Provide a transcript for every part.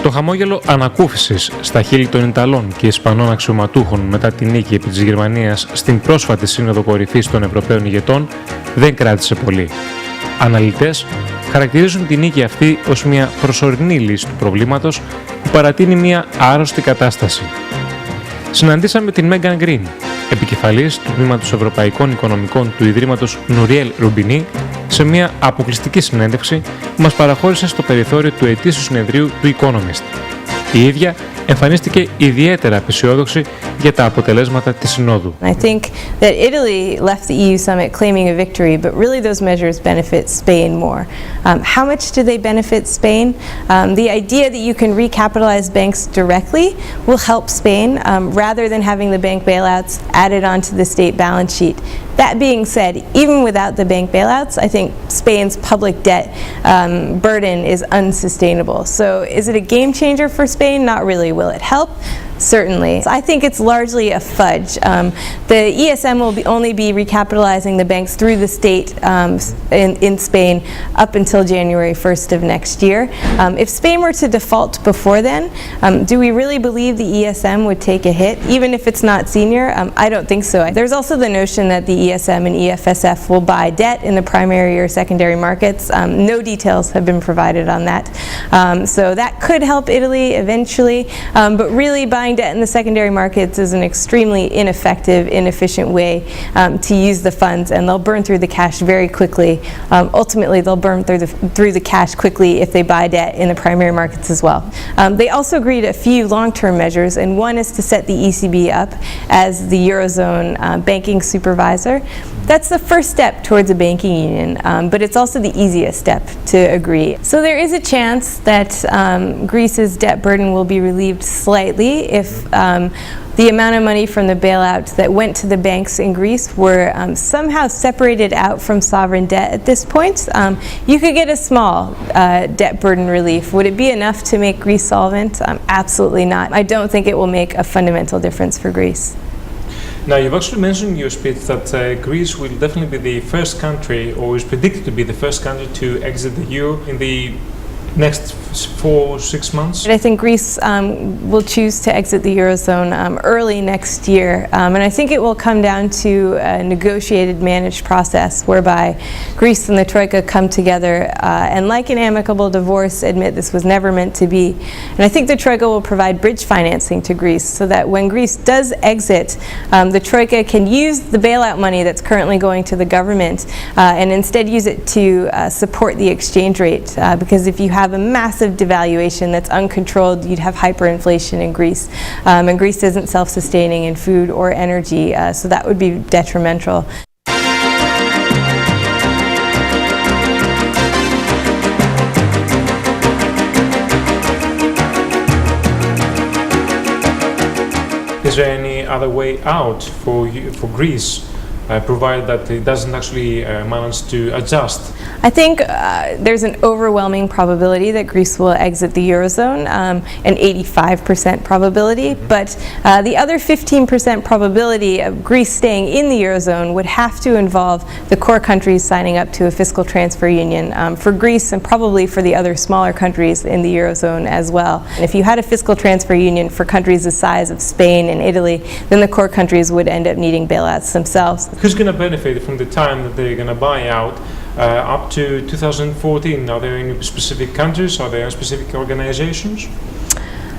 Το χαμόγελο ανακούφισης στα χείλη των Ιταλών και Ισπανών αξιωματούχων μετά τη νίκη επί της Γερμανίας στην πρόσφατη Σύνοδο Κορυφής των Ευρωπαίων ηγετών δεν κράτησε πολύ. Αναλυτές χαρακτηρίζουν τη νίκη αυτή ως μια προσωρινή λύση του προβλήματος που παρατείνει μια άρρωστη κατάσταση. Συναντήσαμε την Μέγκαν Γκριν, επικεφαλής του Τμήματος Ευρωπαϊκών Οικονομικών του Ιδρύματος Νουριέλ Ρουμπινί, σε μια αποκλειστική συνέντευξη που μας παραχώρησε στο περιθώριο του ετήσιου συνεδρίου του Economist. Η ίδια εμφανίστηκε ιδιαίτερα απαισιόδοξη για τα αποτελέσματα της Συνόδου. I think that Italy left the EU summit claiming a victory, but really those measures benefit Spain more. How much do they benefit Spain? The idea that you can recapitalize banks directly will help Spain rather than having the bank bailouts added onto the state balance sheet. That being said, even without the bank bailouts, I think Spain's public debt burden is unsustainable. So is it a game changer for Spain? Not really. Will it help? Certainly. I think it's largely a fudge. The ESM will only be recapitalizing the banks through the state in Spain up until January 1st of next year. If Spain were to default before then, do we really believe the ESM would take a hit, even if it's not senior? I don't think so. There's also the notion that the ESM and EFSF will buy debt in the primary or secondary markets. No details have been provided on that. So that could help Italy eventually, but really buying debt in the secondary markets is an extremely ineffective, inefficient way to use the funds, and they'll burn through the cash very quickly. Ultimately, they'll burn through the cash quickly if they buy debt in the primary markets as well. They also agreed a few long-term measures, and one is to set the ECB up as the Eurozone banking supervisor. That's the first step towards a banking union, but it's also the easiest step to agree. So there is a chance that Greece's debt burden will be relieved slightly if the amount of money from the bailout that went to the banks in Greece were somehow separated out from sovereign debt at this point. You could get a small debt burden relief. Would it be enough to make Greece solvent? Absolutely not. I don't think it will make a fundamental difference for Greece. Now, you've actually mentioned in your speech that Greece will definitely be the first country, or is predicted to be the first country to exit the euro in the next 4-6 months? I think Greece will choose to exit the Eurozone early next year. And I think it will come down to a negotiated, managed process whereby Greece and the Troika come together and, like an amicable divorce, admit this was never meant to be. And I think the Troika will provide bridge financing to Greece so that when Greece does exit, the Troika can use the bailout money that's currently going to the government and instead use it to support the exchange rate. Because if you have a massive devaluation that's uncontrolled, you'd have hyperinflation in Greece. And Greece isn't self-sustaining in food or energy, so that would be detrimental. Is there any other way out for Greece, provided that it doesn't actually manage to adjust? I think there's an overwhelming probability that Greece will exit the Eurozone, an 85% probability, but the other 15% probability of Greece staying in the Eurozone would have to involve the core countries signing up to a fiscal transfer union for Greece and probably for the other smaller countries in the Eurozone as well. And if you had a fiscal transfer union for countries the size of Spain and Italy, then the core countries would end up needing bailouts themselves. Who's going to benefit from the time that they're going to buy out up to 2014? Are there any specific countries? Are there specific organizations?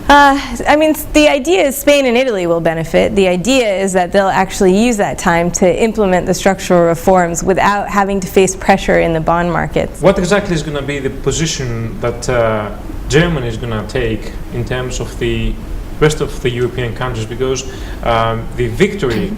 I mean, the idea is Spain and Italy will benefit. The idea is that they'll actually use that time to implement the structural reforms without having to face pressure in the bond markets. What exactly is going to be the position that Germany is going to take in terms of the rest of the European countries? Because the victory,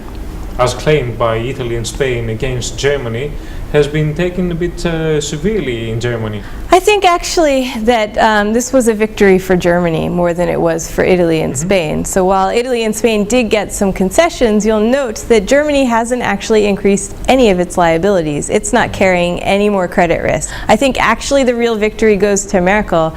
as claimed by Italy and Spain against Germany, has been taken a bit severely in Germany. I think actually that this was a victory for Germany more than it was for Italy and Spain. So while Italy and Spain did get some concessions, you'll note that Germany hasn't actually increased any of its liabilities. It's not carrying any more credit risk. I think actually the real victory goes to Merkel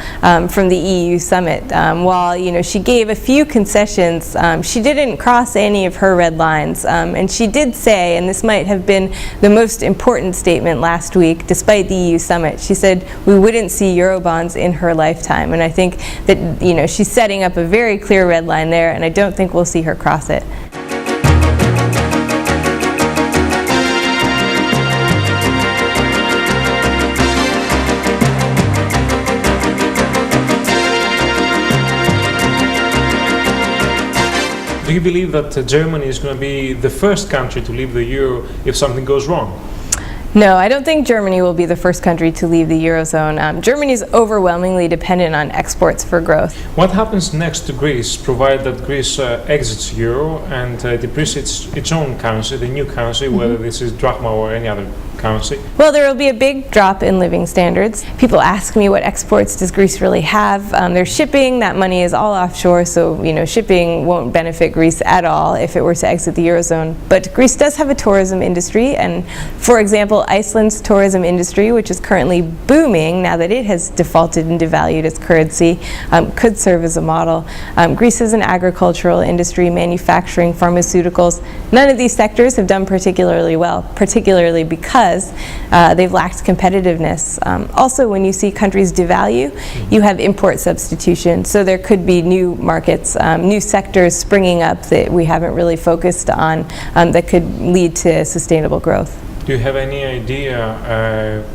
from the EU summit. While she gave a few concessions, she didn't cross any of her red lines. And she did say, and this might have been the most important statement last week, despite the EU summit. She said we wouldn't see Eurobonds in her lifetime, and I think that she's setting up a very clear red line there, and I don't think we'll see her cross it. Do you believe that Germany is going to be the first country to leave the euro if something goes wrong? No, I don't think Germany will be the first country to leave the Eurozone. Germany is overwhelmingly dependent on exports for growth. What happens next to Greece, provided that Greece exits euro and depreciates its own currency, the new currency, whether this is drachma or any other currency? Well, there will be a big drop in living standards. People ask me what exports does Greece really have. There's shipping, that money is all offshore, so shipping won't benefit Greece at all if it were to exit the Eurozone. But Greece does have a tourism industry, and for example, Iceland's tourism industry, which is currently booming now that it has defaulted and devalued its currency, could serve as a model. Greece is an agricultural industry, manufacturing, pharmaceuticals. None of these sectors have done particularly well, particularly because they've lacked competitiveness. Also, when you see countries devalue, you have import substitution, so there could be new markets, new sectors springing up that we haven't really focused on that could lead to sustainable growth. Do you have any idea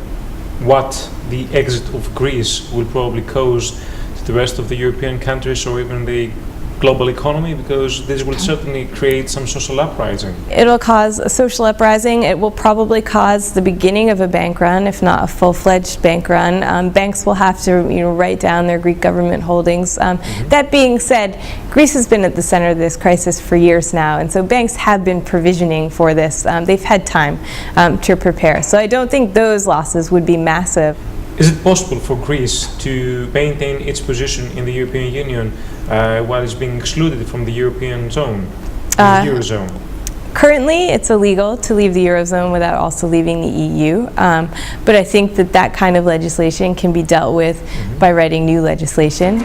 what the exit of Greece will probably cause to the rest of the European countries or even the global economy? Because this will certainly create some social uprising. It'll cause a social uprising. It will probably cause the beginning of a bank run, if not a full-fledged bank run. Banks will have to write down their Greek government holdings. That being said, Greece has been at the center of this crisis for years now, and so banks have been provisioning for this. They've had time to prepare. So I don't think those losses would be massive. Is it possible for Greece to maintain its position in the European Union while it's being excluded from the European zone, the Eurozone? Currently, it's illegal to leave the Eurozone without also leaving the EU, but I think that kind of legislation can be dealt with by writing new legislation.